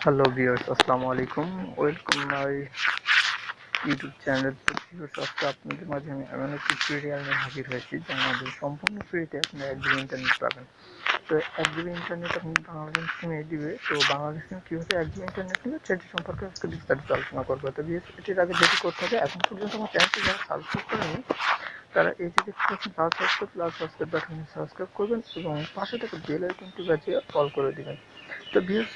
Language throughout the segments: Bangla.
হ্যালো ভিউয়ার্স, আসসালামু আলাইকুম। Welcome my YouTube channel. তো ভিউয়ার্স, আজকে আপনাদের মাঝে আমি এমন একটি টিউটোরিয়াল নিয়ে হাজির হয়েছি যার মাধ্যমে সম্পূর্ণ ফ্রিতে আপনি 1 GB ইন্টারনেট পাবেন। তো 1 GB ইন্টারনেট আপনি বাংলাদেশ সিমে দিবে। তো বাংলাদেশ সিম কীভাবে 1 GB ইন্টারনেট নেবে সেটি সম্পর্কে আজকে বিস্তারিত আলোচনা করবো। তো ভিউয়ার্স, এটির আগে যেটি করতে হবে, এখন পর্যন্ত আমার চ্যানেলটি যারা সাবস্ক্রাইব করেনি তারা এই যে দেখতে পাচ্ছেন লাল সাবস্ক্রাইব বাটনে সাবস্ক্রাইব করবেন এবং পাশে থেকে বেল আইকনটি বাজিয়ে অল করে দিবেন। তো ভিউয়ার্স,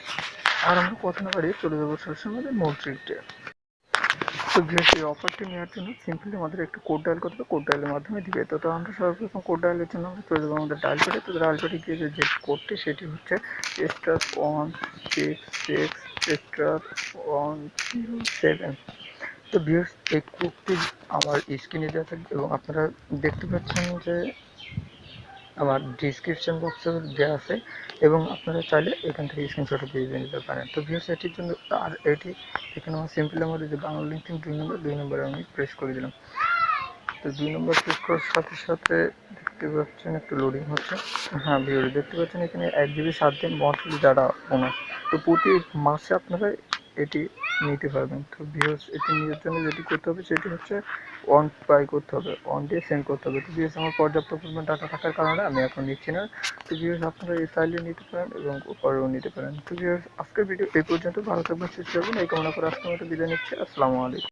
আর আমরা কথা না বাড়িয়ে চলে যাবো সরাসরি আমাদের মূল ট্রিকটা। তো ভিউয়ার্স, এই অফারটি নেওয়ার জন্য সিম্পলি আমাদের একটু কোড ডায়াল করতে হবে, কোড ডায়ালের মাধ্যমে দিবে। তো আমরা সর্বপ্রথম কোড ডায়ালের জন্য আমরা চলে যাবো আমাদের ডায়াল পেটে। তো ডায়াল পেটে গিয়ে যে কোডটি সেটি হচ্ছে *166*107। তো ভিউয়ার্স, এই কোডটি আমার স্ক্রিনে দেওয়া থাকবে এবং আপনারা দেখতে পাচ্ছেন যে আমার ডিসক্রিপশন বক্সে দেওয়া আছে এবং আপনারা চাইলে এখান থেকে স্ক্রিনশটও দিয়ে নিতে পারেন। তো ভিউয়ার্স, এটির জন্য আর এটি এখানে আমার সিম্পলি আমাদের যে বাংলা লিঙ্ক 2 নম্বরে আমি প্রেস করে দিলাম। তো 2 নম্বর প্রেস করার সাথে সাথে দেখতে পাচ্ছেন একটু লোডিং হচ্ছে। হ্যাঁ ভিউয়ার্স, দেখতে পাচ্ছেন এখানে 1 GB 7 দিন মন্থলি ডাটা ওনার। তো প্রতি মাসে আপনারা এটি নিতে পারবেন। তো ভিউয়ার্স, এটি নেওয়ার জন্য যেটি করতে হবে সেটি হচ্ছে অন বাই করতে হবে, অন দিয়ে সেন্ড করতে হবে। তো ভিউয়ার্স, আমার পর্যাপ্ত পরিমাণ ডাটা থাকার কারণে আমি এখন নিচ্ছি না। তো ভিউয়ার্স, আপনারা এই চাইলে নিতে পারেন এবং পরেও নিতে পারেন। তো ভিউয়ার্স, আজকের ভিডিও এই পর্যন্ত। ভালো থাকবেন, সুস্থ থাকবেন এই কামনা করে আজকের মতো বিদায় নিচ্ছি। আসসালামু আলাইকুম।